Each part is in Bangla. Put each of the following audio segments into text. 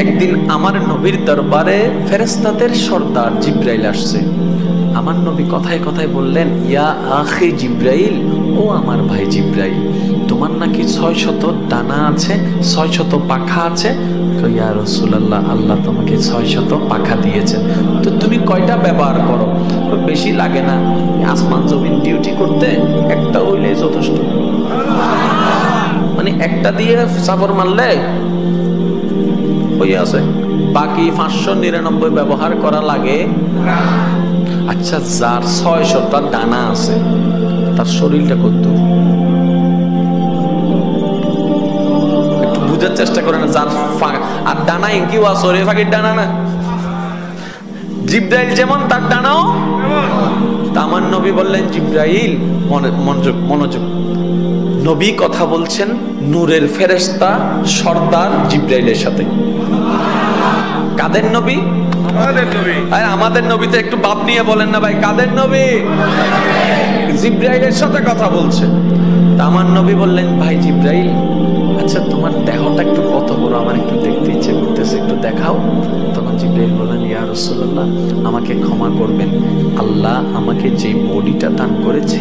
একদিন আমার নবীর দরবারে ফেরেশতাদের সর্দার জিব্রাইল আসছে। আমার নবী কথায় কথায় বললেন, ইয়া আখি জিব্রাইল, ও আমার ভাই জিব্রাইল, তোমার নাকি 600 ডানা আছে, 600 পাখা আছে। ইয়া রাসূলুল্লাহ, আল্লাহ তোমাকে 600 পাখা দিয়েছেন, তো তুমি কয়টা ব্যবহার করো? বেশি লাগে না, আসমান জমিন ডিউটি করতে একটা হইলে যথেষ্ট। মানে একটা দিয়ে চাপড় মারলে হয়ে আছে, বাকি 599 ব্যবহার করা লাগে। আচ্ছা, যার 600টা ডানা আছে তার শরীরটা কত? একটু বুঝার চেষ্টা করেন। যার আর ডানা ইনকিও আছে, রে ফাঁকির ডানা না। জিব্রাইল যেমন তার ডানাও। আমার নবী বললেন, জিব্রাইল মনোযোগ, নবী কথা বলছেন নূরের ফেরেশতা সর্দার জিব্রাইলের সাথে। কাদের নবী? আমাদের নবী তো একটু বাপ নিয়ে বলেন না ভাই, কাদের নবী? জিব্রাইলের সাথে কথা বলছে। আমার নবী বললেন, ভাই জিব্রাইল, আচ্ছা তোমার দেহটা একটু কত বড়, আমার একটু দেখতে ইচ্ছে করতেছে, একটু দেখাও। তখন জিব্রাইল বললেন, ইয়া রাসূলুল্লাহ, আমাকে ক্ষমা করবেন, আল্লাহ আমাকে যে বডিটা দান করেছে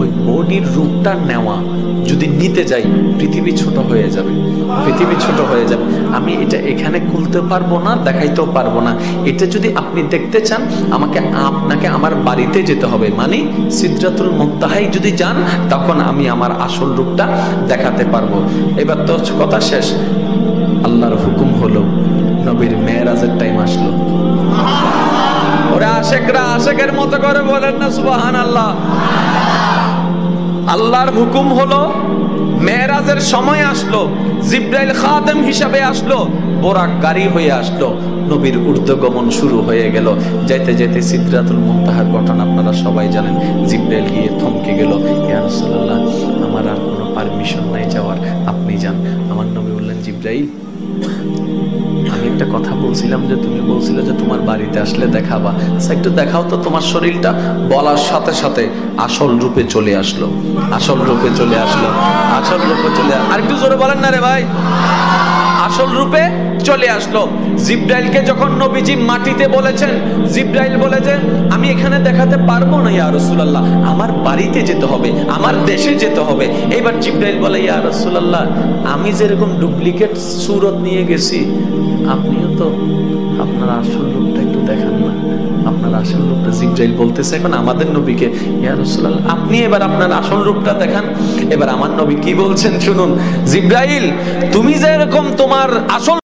ওই বডির রূপটা নেওয়া যদি নিতে যাই পৃথিবী ছোট হয়ে যাবে, পৃথিবী ছোট হয়ে যাবে। আমি এটা এখানে খুলতে পারবো না, দেখাইতেও পারবো না। এটা যদি আপনি দেখতে চান আপনাকে আমার বাড়িতে যেতে হবে, মানে সিদরাতুল মুনতাহায় যদি যান তখন আমি আমার আসল রূপটা দেখাতে পারবো। এবার তো কথা শেষ। আল্লাহর হুকুম হলো, নবীর মেরাজের টাইম আসলো। ওরা আশেকরা আশেকের মতো করে বলেন না সুবহানাল্লাহ। আল্লাহর হুকুম হলো, মেরাজের সময় আসলো, জিব্রাইল খাদেম হিসাবে আসলো, বোরাক গাড়ি হয়ে আসলো, নবীর ঊর্ধ্বগমন শুরু হয়ে গেল। যাইতে যাইতে সিদরাতুল মুনতাহার ঘটনা আপনারা সবাই জানেন। জিব্রাইল গিয়ে থমকে গেল, ইয়া রাসূলুল্লাহ, আমার আর কোনো পারমিশন নাই যাওয়ার, আপনি যান। আমার নবী বললেন, জিব্রাইল, আমি একটা কথা বলছিলাম যে তুমি বলছিলে যে তোমার বাড়িতে আসলে দেখাবা, একটু দেখাও তো তোমার শরীরটা। বলার সাথে সাথে আসল রূপে চলে আসলো, আসল রূপে চলে আসলো, আসল রূপে চলে। আর একটু জোরে বলেন না রে ভাই। আসল রূপে চলে আসলো। জিব্রাইলকে যখন নবীজি মাটিতে বলেছেন, জিব্রাইল বলেছেন, আমি এখানে দেখাতে পারবো না ইয়া রাসূলুল্লাহ, আমার বাড়িতে যেতে হবে, আমার দেশে যেতে হবে। এইবার জিব্রাইল বলে, ইয়া রাসূলুল্লাহ, আমি যেরকম ডুপ্লিকেট সুরত নিয়ে গেছি, আপনিও তো আপনার আসল রূপটা একটু দেখান না, আপনার আসল রূপটা। জিব্রাইল বলতেছে এখন আমাদের নবীকে, ইয়া রাসূলুল্লাহ, আপনি এবার আপনার আসল রূপটা দেখান। এবার আমার নবী কি বলছেন শুনুন, জিব্রাইল, তুমি যেরকম তোমার আসল